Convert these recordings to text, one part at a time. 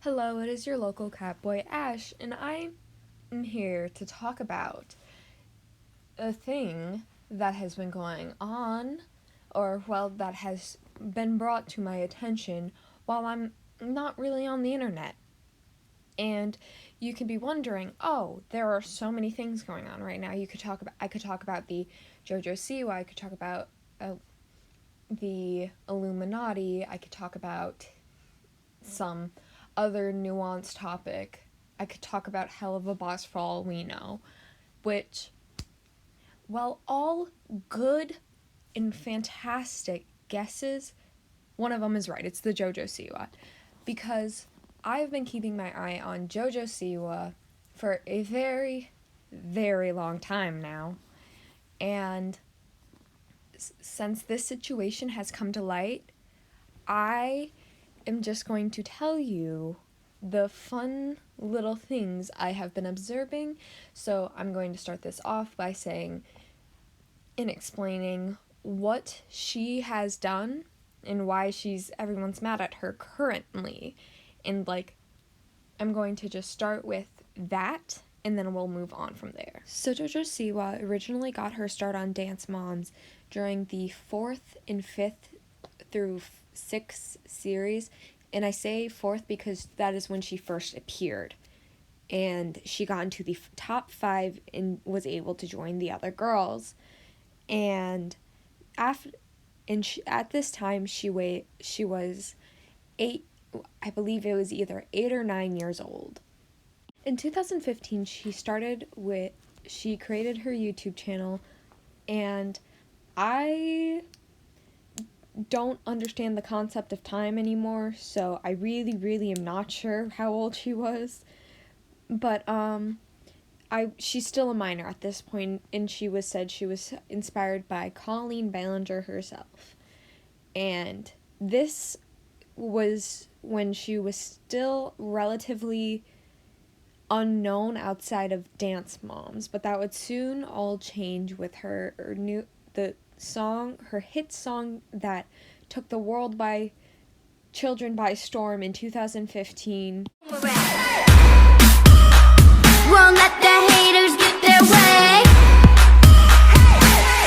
Hello, it is your local catboy Ash, and I am here to talk about a thing that has been going on, that has been brought to my attention while I'm not really on the internet. And you can be wondering, oh, there are so many things going on right now. I could talk about the JoJo Siwa, I could talk about the Illuminati, I could talk about some other nuanced topic. I could talk about Hell of a Boss for all we know, which, while all good and fantastic guesses, one of them is right. It's the JoJo Siwa. Because I've been keeping my eye on JoJo Siwa for a very, very long time now. And since this situation has come to light, I am just going to tell you the fun little things I have been observing. So I'm going to start this off by saying and explaining what she has done and why everyone's mad at her currently. And I'm going to just start with that and then we'll move on from there. So JoJo Siwa originally got her start on Dance Moms during the 4th and 5th through 6th series, and I say 4th because that is when she first appeared, and she got into the top 5 and was able to join the other girls. And at this time she was 8, I believe it was either 8 or 9 years old. In 2015 she created her YouTube channel, and I don't understand the concept of time anymore, so I really, really am not sure how old she was. But she's still a minor at this point, and she was inspired by Colleen Ballinger herself. And this was when she was still relatively unknown outside of Dance Moms, but that would soon all change with her hit song that took the world by children by storm in 2015. Won't let the haters get their way.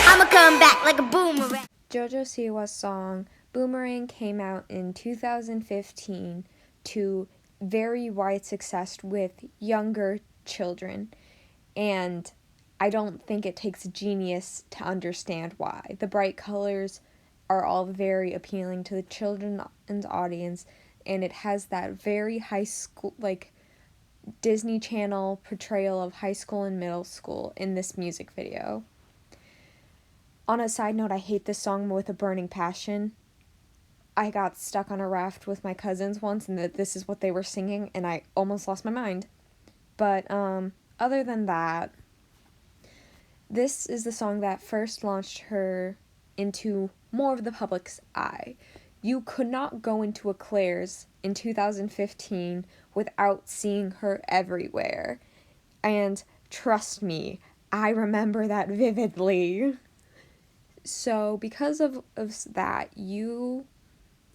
I'ma come back like a boomerang. JoJo Siwa's song Boomerang came out in 2015 to very wide success with younger children, and I don't think it takes a genius to understand why. The bright colors are all very appealing to the children's audience, and it has that very high school, Disney Channel portrayal of high school and middle school in this music video. On a side note, I hate this song with a burning passion. I got stuck on a raft with my cousins once, and this is what they were singing, and I almost lost my mind. But other than that, this is the song that first launched her into more of the public's eye. You could not go into a Claire's in 2015 without seeing her everywhere. And trust me, I remember that vividly. So because of that,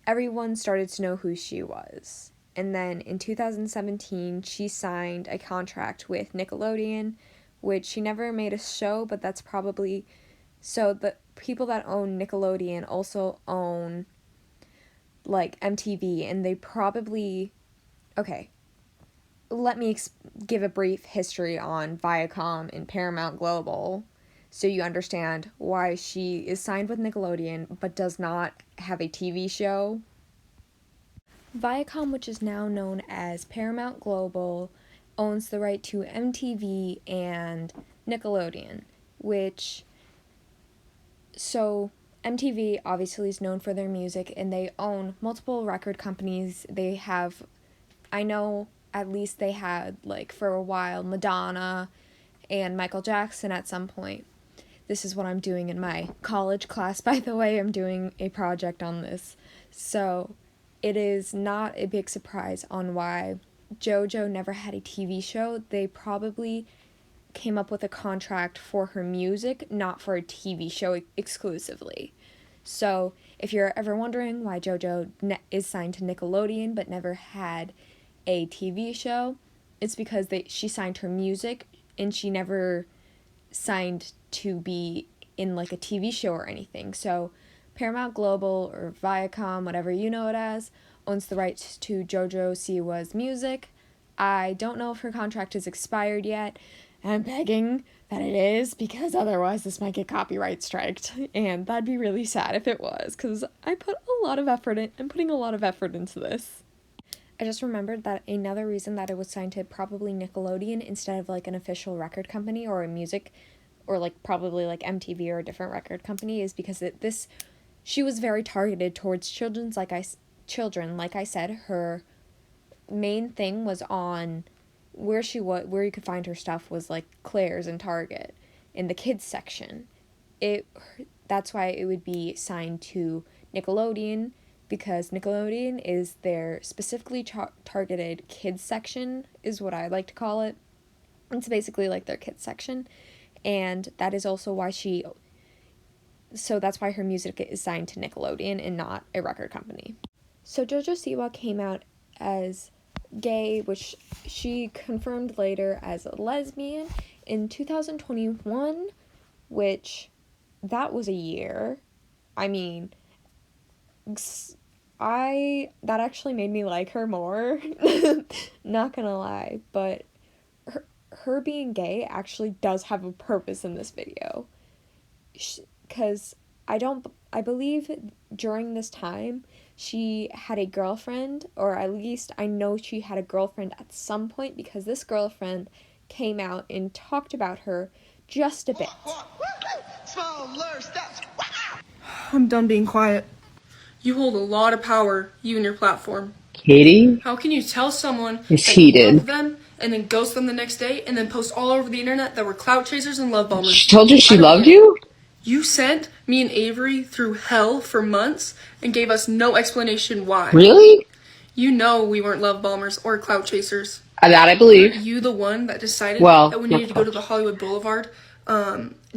everyone started to know who she was. And then in 2017, she signed a contract with Nickelodeon, which she never made a show, but that's probably... So the people that own Nickelodeon also own, MTV, and they probably... Okay, let me give a brief history on Viacom and Paramount Global, so you understand why she is signed with Nickelodeon but does not have a TV show. Viacom, which is now known as Paramount Global, owns the right to MTV and Nickelodeon, so MTV obviously is known for their music, and they own multiple record companies. I know at least they had, for a while, Madonna and Michael Jackson at some point. This is what I'm doing in my college class, by the way. I'm doing a project on this. So it is not a big surprise on why JoJo never had a TV show. They probably came up with a contract for her music, not for a TV show exclusively. So if you're ever wondering why JoJo is signed to Nickelodeon but never had a TV show, it's because she signed her music, and she never signed to be in like a TV show or anything. So Paramount Global, or Viacom, whatever you know it as, owns the rights to JoJo Siwa's music. I don't know if her contract is expired yet. I'm begging that it is, because otherwise this might get copyright striked, and that'd be really sad if it was, because I'm putting a lot of effort into this. I just remembered that another reason that it was signed to probably Nickelodeon instead of like an official record company or a music, or like probably like MTV or a different record company, is because she was very targeted towards children. Like I said, her main thing was on where you could find her stuff was like Claire's and Target in the kids section. That's why it would be signed to Nickelodeon, because Nickelodeon is their specifically targeted kids section, is what I like to call it. It's basically like their kids section, and that is also why that's why her music is signed to Nickelodeon and not a record company. So JoJo Siwa came out as gay, which she confirmed later as a lesbian in 2021, which that was a year. I mean, that actually made me like her more. Not gonna lie, but her being gay actually does have a purpose in this video, because I believe during this time she had a girlfriend, or at least I know she had a girlfriend at some point, because this girlfriend came out and talked about her just a bit. I'm done being quiet. You hold a lot of power, you and your platform. Katie How can you tell someone is that you heated. love them and then ghost them the next day and then post all over the internet that we're clout chasers and love bombers? She told you she loved you? You sent me and Avery through hell for months and gave us no explanation why. Really? You know we weren't love bombers or clout chasers. That I believe. Were you the one that decided Well, that we needed to go to the Hollywood Boulevard,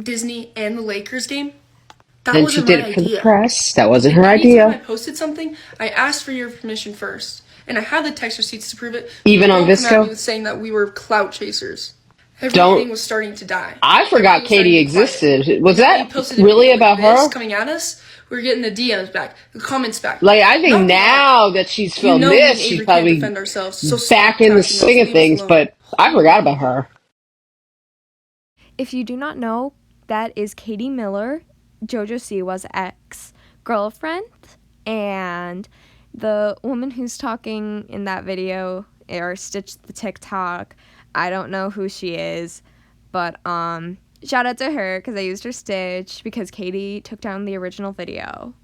Disney, and the Lakers game? That Then wasn't she did my it for the idea. press. That wasn't her Anytime I idea. posted something, I asked for your permission first, and I had the text receipts to prove it. Even on Don't come at Visco? me with saying that we were clout chasers. Everything was starting to die. I forgot Everything was Katie starting to be quiet. existed. Was And now that you posted a really video about like this her? coming at us? We were getting the DMs back, the comments back. Like, I think Not now that she's you filmed know me and this, she's Avery can't probably defend ourselves, so back stop in the attacking us. swing of Leave us things, alone. but I forgot about her. If you do not know, that is Katie Miller, JoJo Siwa's ex-girlfriend, and the woman who's talking in that video, or Stitch the TikTok, I don't know who she is, but shout out to her, because I used her Stitch because Katie took down the original video.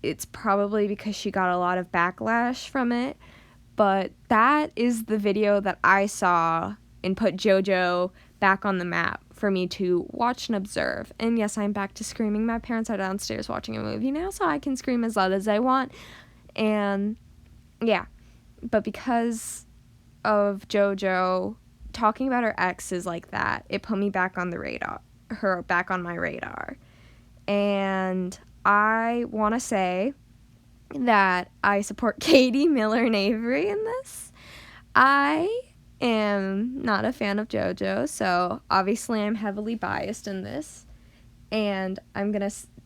It's probably because she got a lot of backlash from it, but that is the video that I saw and put JoJo back on the map for me to watch and observe. And yes, I'm back to screaming. My parents are downstairs watching a movie now, so I can scream as loud as I want. And yeah, but because of JoJo talking about her exes like that, it put me back on my radar. And I want to say that I support Katie, Miller, and Avery in this. I am not a fan of JoJo, so obviously I'm heavily biased in this. And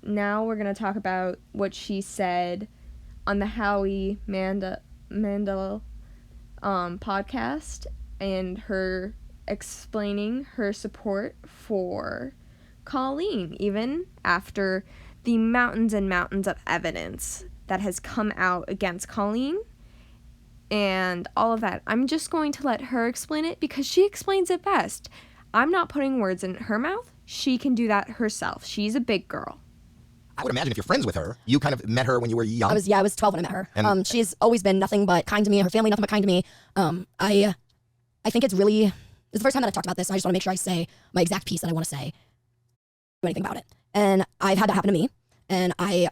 now we're gonna talk about what she said on the Howie Mandel podcast, and her explaining her support for Colleen, even after the mountains and mountains of evidence that has come out against Colleen and all of that. I'm just going to let her explain it because she explains it best. I'm not putting words in her mouth. She can do that herself. She's a big girl. I would imagine if you're friends with her, you kind of met her when you were young. I was 12 when I met her. And she's always been nothing but kind to me, her family nothing but kind to me. I think it's the first time that I've talked about this, and I just want to make sure I say my exact piece that I want to say. Do anything about it. And I've had that happen to me, and I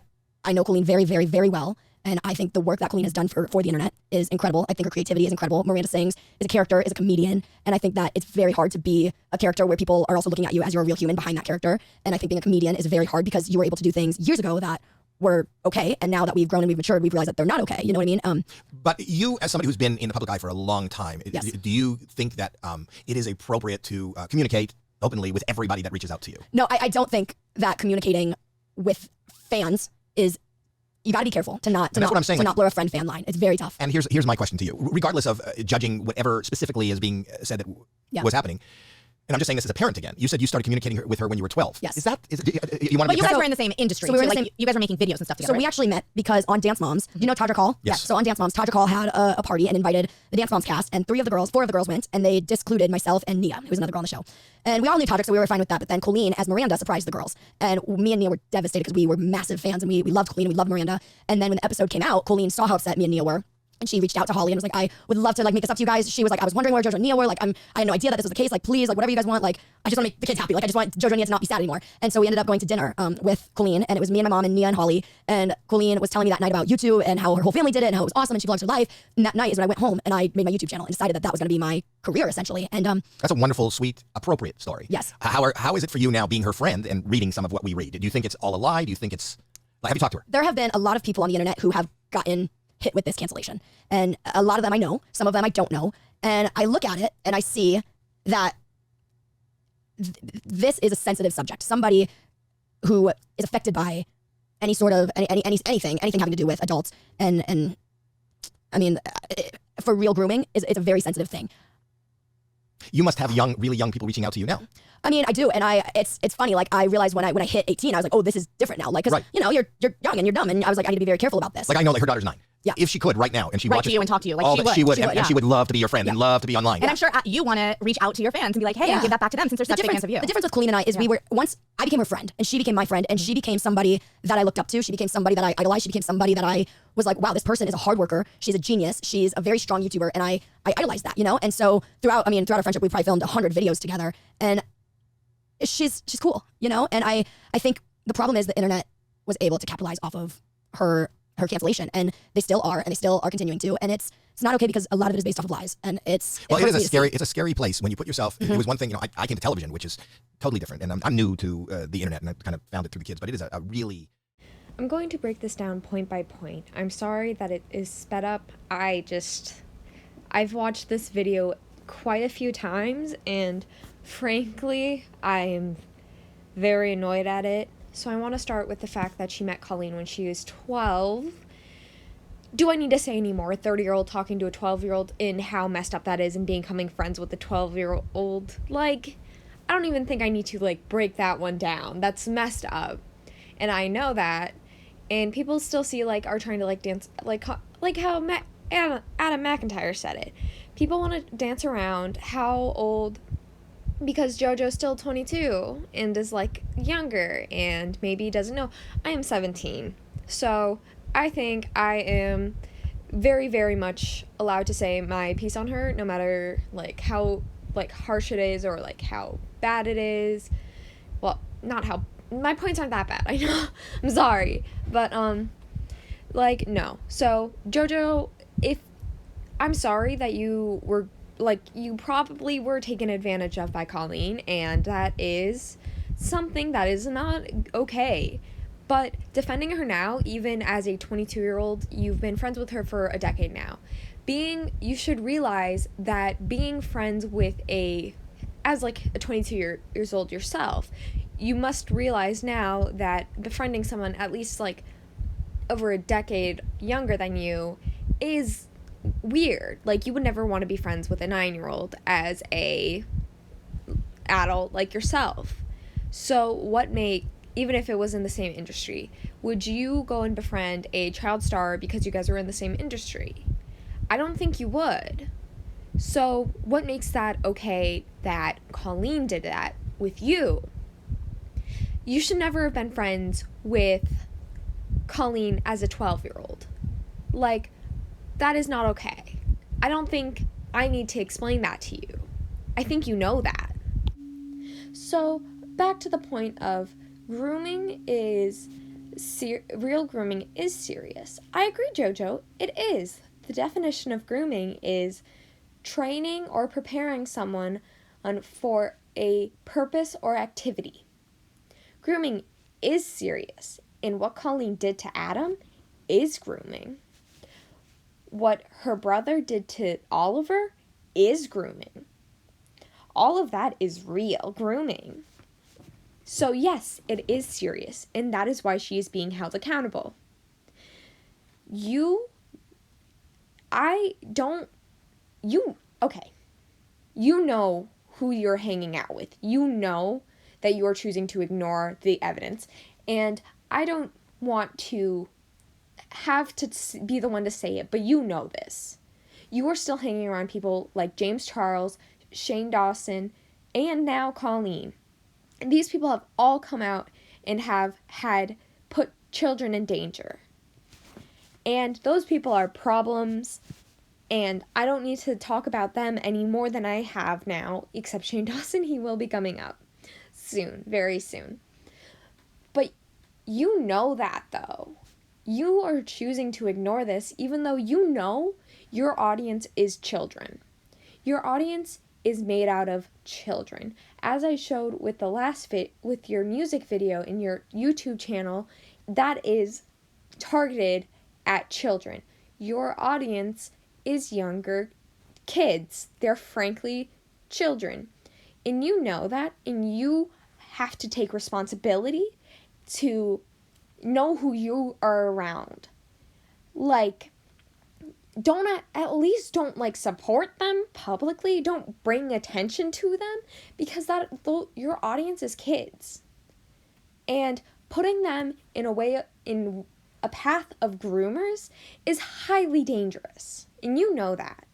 know Colleen very, very, very well, and I think the work that Colleen has done for the internet is incredible. I think her creativity is incredible. Miranda Sings is a character, is a comedian, and I think that it's very hard to be a character where people are also looking at you as you're a real human behind that character. And I think being a comedian is very hard because you were able to do things years ago that were okay, and now that we've grown and we've matured, we've realized that they're not okay. You know what I mean? But you, as somebody who's been in the public eye for a long time, Yes. do you think that it is appropriate to communicate openly with everybody that reaches out to you? No, I don't think that communicating with fans is. You got to be careful to not blur a friend-fan line. It's very tough. And here's my question to you, regardless of judging whatever specifically is being said that was happening. And I'm just saying this as a parent again. You said you started communicating with her when you were 12. Yes. Is you want to? But you guys were in the same industry. So we were too. You guys were making videos and stuff together. So we actually met because on Dance Moms, you know Tadra Call? Yes. So on Dance Moms, Tadra Call had a party and invited the Dance Moms cast, and 4 of the girls went, and they discluded myself and Nia, who was another girl on the show. And we all knew Tadra, so we were fine with that. But then Colleen, as Miranda, surprised the girls. And me and Nia were devastated because we were massive fans, and we loved Colleen, and we loved Miranda. And then when the episode came out, Colleen saw how upset me and Nia were. And she reached out to Holly and was like, I would love to like make this up to you guys. She was like, I was wondering where JoJo and Nia were. Like, I had no idea that this was the case. Like, please, like whatever you guys want. Like, I just want to make the kids happy. Like, I just want JoJo and Nia to not be sad anymore. And so we ended up going to dinner with Colleen, and it was me and my mom and Nia and Holly. And Colleen was telling me that night about YouTube and how her whole family did it and how it was awesome and she vlogs her life. And that night is when I went home and I made my YouTube channel and decided that that was going to be my career essentially. And that's a wonderful, sweet, appropriate story. Yes. How is it for you now being her friend and reading some of what we read? Do you think it's all a lie? Do you think it's like, have you talked to her? There have been a lot of people on the internet who have gotten hit with this cancellation. And a lot of them I know, some of them I don't know. And I look at it and I see that this is a sensitive subject. Somebody who is affected by any sort of anything having to do with adults. And I mean, for real grooming, it's a very sensitive thing. You must have really young people reaching out to you now. I mean, I do, and it's funny. Like I realized when I hit 18, I was like, oh, this is different now. Like, because you know, you're young and you're dumb, and I was like, I need to be very careful about this. Like I know, like her daughter's 9. Yeah. If she could right now, and she write watches to you and talk to you, like she would, yeah. and she would love to be your friend and love to be online. And I'm sure you want to reach out to your fans and be like, hey, and give that back to them since they're such big fans of you. The difference with Colleen and I is we were once I became her friend and she became my friend and she became somebody that I looked up to. She became somebody that I idolized. She became somebody that I was like, wow, this person is a hard worker. She's a genius. She's a very strong YouTuber, and I idolized that, you know. And so throughout our friendship, we probably filmed 100 videos together, and she's cool, you know. And I think the problem is the internet was able to capitalize off of her cancellation, and they still are continuing to, and it's not okay because a lot of it is based off of lies, and it's a scary place when you put yourself. It was one thing, you know, I came to television, which is totally different, and I'm new to the internet, and I kind of found it through the kids, but it is a really. I'm going to break this down point by point. I'm sorry that it is sped up. I've watched this video quite a few times, and frankly, I'm very annoyed at it. So I want to start with the fact that she met Colleen when she was 12. Do I need to say any more? A 30-year-old talking to a 12-year-old in how messed up that is and becoming friends with a 12-year-old? Like, I don't even think I need to, like, break that one down. That's messed up. And I know that. And people still are trying to, like, dance, like how Adam McIntyre said it. People want to dance around how old, because JoJo's still 22 and is, like, younger and maybe doesn't know. I am 17. So I think I am very, very much allowed to say my piece on her, no matter, like, how, like, harsh it is or, like, how bad it is. Well, not how, my points aren't that bad, I know. I'm sorry. But, like, no. So, JoJo, I'm sorry that you were, like, you probably were taken advantage of by Colleen, and that is something that is not okay. But defending her now, even as a 22-year-old, you've been friends with her for a decade now. You should realize that being friends with as like a 22 years old yourself, you must realize now that befriending someone at least like over a decade younger than you is weird. Like, you would never want to be friends with a 9-year-old as a adult like yourself. So even if it was in the same industry, would you go and befriend a child star because you guys are in the same industry? I don't think you would. So what makes that okay that Colleen did that with you? You should never have been friends with Colleen as a 12-year-old. Like, that is not okay. I don't think I need to explain that to you. I think you know that. So, back to the point of grooming real grooming is serious. I agree, JoJo, it is. The definition of grooming is training or preparing someone for a purpose or activity. Grooming is serious, And what Colleen did to Adam is grooming. What her brother did to Oliver is grooming. All of that is real grooming. So yes, it is serious, and that is why she is being held accountable. Okay. You know who you're hanging out with. You know that you are choosing to ignore the evidence. And I don't want to have to be the one to say it, but you know this. You are still hanging around people like James Charles, Shane Dawson, and now Colleen. And these people have all come out and have had put children in danger. And those people are problems, and I don't need to talk about them any more than I have now, except Shane Dawson. He will be coming up soon, very soon. But you know that, though. You are choosing to ignore this, even though you know your audience is children. Your audience is made out of children. As I showed with the last with your music video in your YouTube channel, that is targeted at children. Your audience is younger kids. They're frankly children. And you know that, and you have to take responsibility to know who you are around. Like, at least don't support them publicly. Don't bring attention to them, because your audience is kids. And putting them in a path of groomers is highly dangerous. And you know that.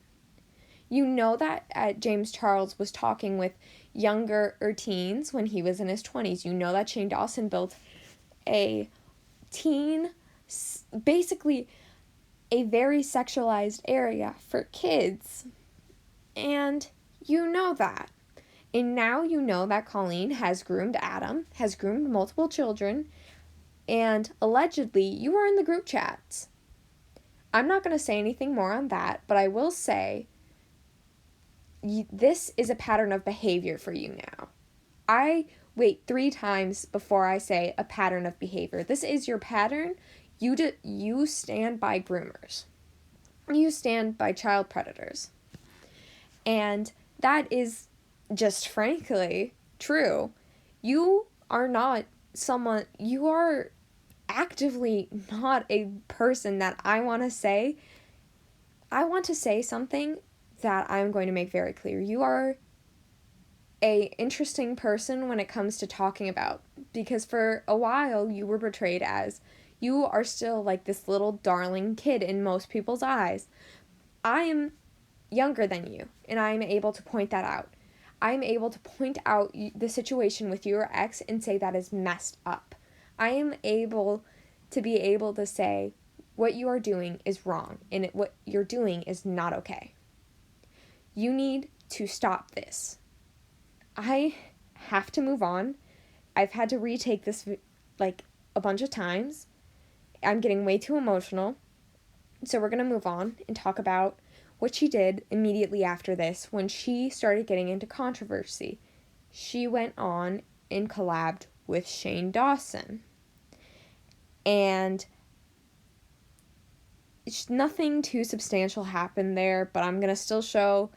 You know that James Charles was talking with younger teens when he was in his 20s. You know that Shane Dawson built a teen, basically a very sexualized area for kids. And you know that. And now you know that Colleen has groomed Adam, has groomed multiple children, and allegedly you are in the group chats. I'm not going to say anything more on that, but I will say this is a pattern of behavior for you now. I wait 3 times before I say a pattern of behavior. This is your pattern. You stand by groomers. You stand by child predators. And that is just frankly true. You are actively not a person that I want to say something that I'm going to make very clear. You are a interesting person when it comes to talking about, because for a while you were portrayed as you are still like this little darling kid in most people's eyes. I am younger than you, and I am able to point that out. I am able to point out the situation with your ex and say that is messed up. I am able to say what you are doing is wrong, and what you're doing is not okay. You need to stop this. I have to move on. I've had to retake this a bunch of times. I'm getting way too emotional. So we're going to move on and talk about what she did immediately after this when she started getting into controversy. She went on and collabed with Shane Dawson. And nothing too substantial happened there, but I'm going to still show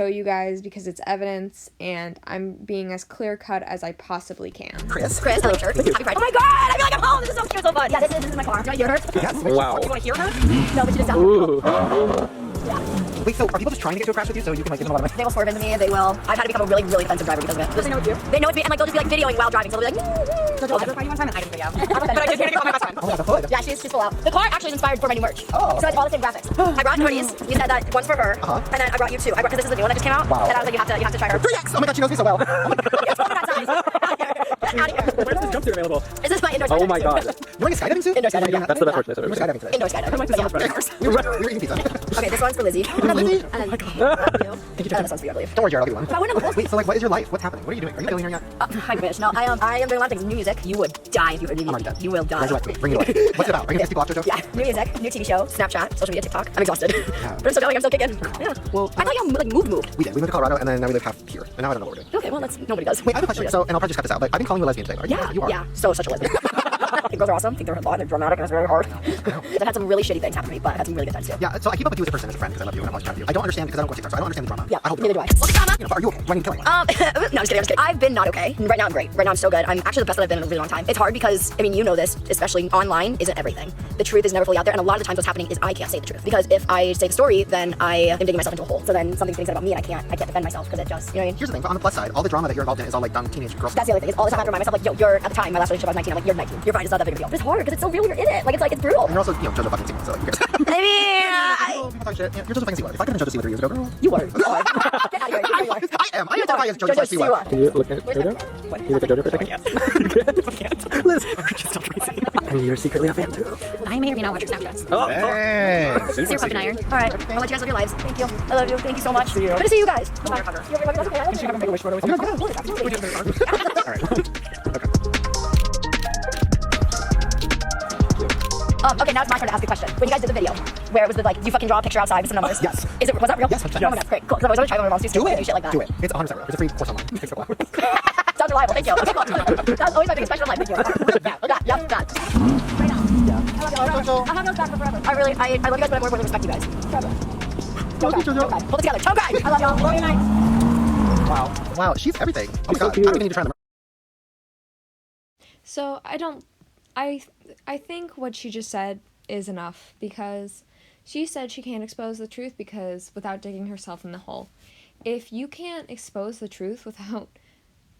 you guys because it's evidence, and I'm being as clear-cut as I possibly can. Chris, hello, church. Happy Pride. Oh my god, I feel like I'm home. This is so cute, so fun. Yeah, this is my car. Do I hear her? Yes. Wow. Do you want to hear her? No, but she just sounds Ooh. Wait, so are people just trying to get to a crash with you so you can give them a lot of money? They will swerve into me, they will. I've had to become a really, really offensive driver because of it. Does they know it's you? They know it's me, and they'll just be videoing while driving, so they'll be like, JoJo, I replied you one time and I didn't video. But I did get to call my best friend. Oh, that's a hood. yeah, she's full out. The car actually is inspired for my new merch. Oh. So it's all the same graphics. I brought hoodies. You said that one's for her, and then I brought you 2. Because this is the new one that just came out. Wow. And I was like, you have to try her. 3X! Oh my god, she knows me so well. It's over that size. Out of here. Where is this jumpsuit available? Is this my indoor skydiving Oh my god. suit? You're wearing a skydiving suit? Indoor skydiving, yeah. That's the best merchandise I've You were ever skydiving today. Indoor skydiving. So much Yeah. better. We were eating pizza. Okay, this one's for Lizzie. Lizzie? And then you. And then this one's for you, I believe. Don't worry, Jared, I'll do one. But I wouldn't have Wait, so what is your life? What's happening? What are you doing? Are you killing her yet? I wish. No, I am doing a lot of things. New music. You would die if you heard new I'm already music. dead. You will die. Resurrect me. Bring it away. What's it about? Are you gonna piss people off, JoJo? Yeah, new music, new TV show, Snapchat, social media, TikTok. I'm exhausted. But I'm still going, I'm still kicking. Yeah. Well, I thought you moved. we did. We moved to Colorado and then now we live half here. And now I don't know what we're doing. Okay, well, nobody does. Wait, I have a question. So, and I'll probably just cut this out, but I've been calling you a lesbian today, right? Yeah, You are. yeah. So such a lesbian. think girls are awesome. I think they're a lot. They're dramatic and it's very hard. I've had some really shitty things happen to me, but I've had some really good times too. Yeah, so I keep up with you as a person, as a friend, because I love you and I'm always proud of you. I don't understand because I don't go TikTok, so I don't understand the drama. Yeah, I hope neither do I. What's the drama? You know, are you okay? Do I need killing? No, I'm just kidding. I've been not okay. Right now I'm great. Right now I'm so good. I'm actually the best that I've been in a really long time. It's hard because, I mean, you know this, especially online, isn't everything. The truth is never fully out there, and a lot of the times what's happening is I can't say the truth. Because if I say the story, then I am digging myself into a hole. So then something's being said about me and I can't defend myself because it just, you know what I mean? Here's the thing, but on the plus side, all the drama that you're involved in is all like dumb teenage girls. That's the other thing. Is all the time I have to remind myself, like, yo, you're, at the time, my last relationship I was 19, I'm like, you're 19. You're fine, it's not that big of a deal. But it's hard because it's so real, you're in it. Like, it's brutal. And you're also, you know, JoJo fucking Siwa, so like, who cares? I mean, People talk shit. Yeah, you're JoJo fucking Siwa. If I could have been JoJo Siwa 3 years ago, girl. you are. Get out of here. You are. I am identifying as JoJo Siwa. Can you look at JoJo? Can you look at JoJo for a second? I can't. Liz, just stop crazy. And you're secretly a fan too. I may or may not watch your Snapchats. Oh, Hey. Super fucking iron. All right. I'll let you guys live your lives. Thank you. I love you. Thank you so much. Good to see you guys. Bye. That's okay. I love you. make a wish photo with you. All right. Okay, now it's my turn to ask a question. When you guys did the video, where it was the, like, you fucking draw a picture outside with some numbers. Yes. Was that real? Yes, 100%. Oh my god, great, cool. Because I was always trying to remember Do it. shit like that. Do it. It's 100% real. There's a free course online. It takes a while. Sounds reliable. Thank you. Okay, cool. That's always my biggest question in life. Thank you. Yeah, got. Right now. Yeah. I love you. I'll have you back for forever. I love you guys, but I more really respect you guys. Forever. Don't cry. Hold it together. Don't cry. I love y'all. Love you night. Wow. Wow, she's everything. Oh my so god. cute. I'm gonna need to try them. So I think what she just said is enough, because she said she can't expose the truth because without digging herself in the hole. If you can't expose the truth without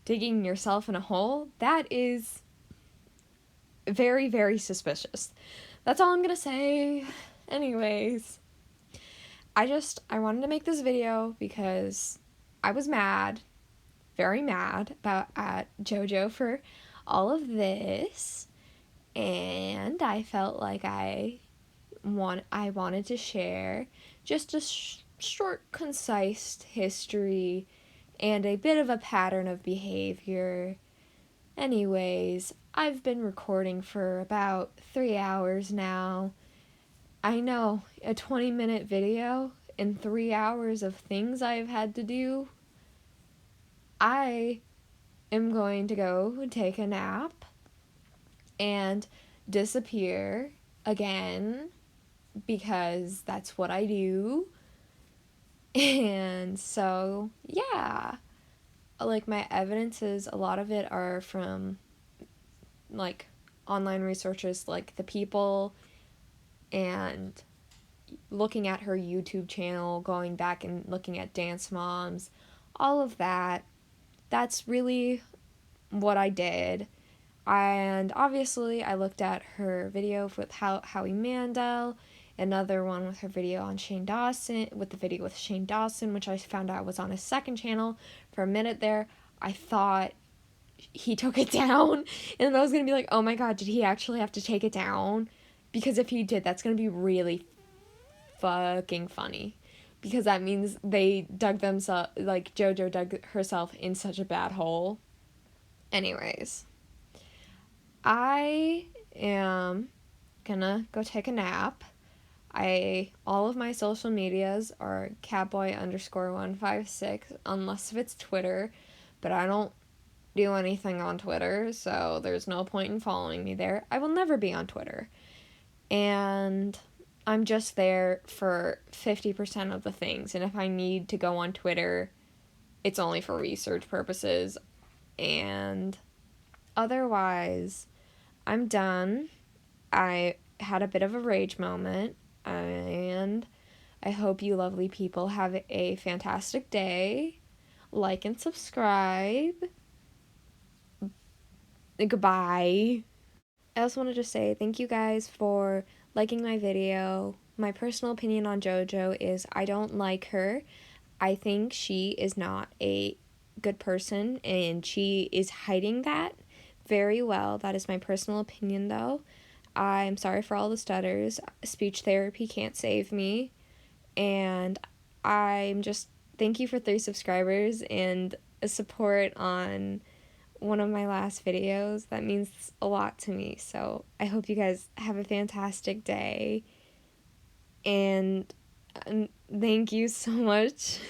digging yourself in a hole, that is very, very suspicious. That's all I'm gonna say. Anyways, I wanted to make this video because I was mad, very mad at JoJo for all of this, and I felt like I wanted to share just a short, concise history and a bit of a pattern of behavior. Anyways, I've been recording for about 3 hours now. I know, a 20-minute video and 3 hours of things I've had to do. I am going to go take a nap and disappear again because that's what I do. And so, yeah, like, my evidences, a lot of it are from, like, online researchers like The People, and looking at her YouTube channel, going back and looking at Dance Moms, all of that. That's really what I did. And obviously I looked at her video with Howie Mandel, another one with her video on Shane Dawson, with the video with Shane Dawson, which I found out was on his second channel. For a minute there, I thought he took it down, and I was gonna be like, oh my god, did he actually have to take it down? Because if he did, that's gonna be really fucking funny, because that means they dug themselves, like, JoJo dug herself in such a bad hole. Anyways, I am gonna go take a nap. All of my social medias are catboy_156, unless if it's Twitter, but I don't do anything on Twitter, so there's no point in following me there. I will never be on Twitter. And I'm just there for 50% of the things, and if I need to go on Twitter, it's only for research purposes, and otherwise, I'm done. I had a bit of a rage moment, and I hope you lovely people have a fantastic day. Like and subscribe. Goodbye. I also wanted to say thank you guys for liking my video. My personal opinion on JoJo is I don't like her. I think she is not a good person, and she is hiding that very well. That is my personal opinion, though. I'm sorry for all the stutters. Speech therapy can't save me. And thank you for 3 subscribers and a support on one of my last videos. That means a lot to me. So I hope you guys have a fantastic day. And thank you so much.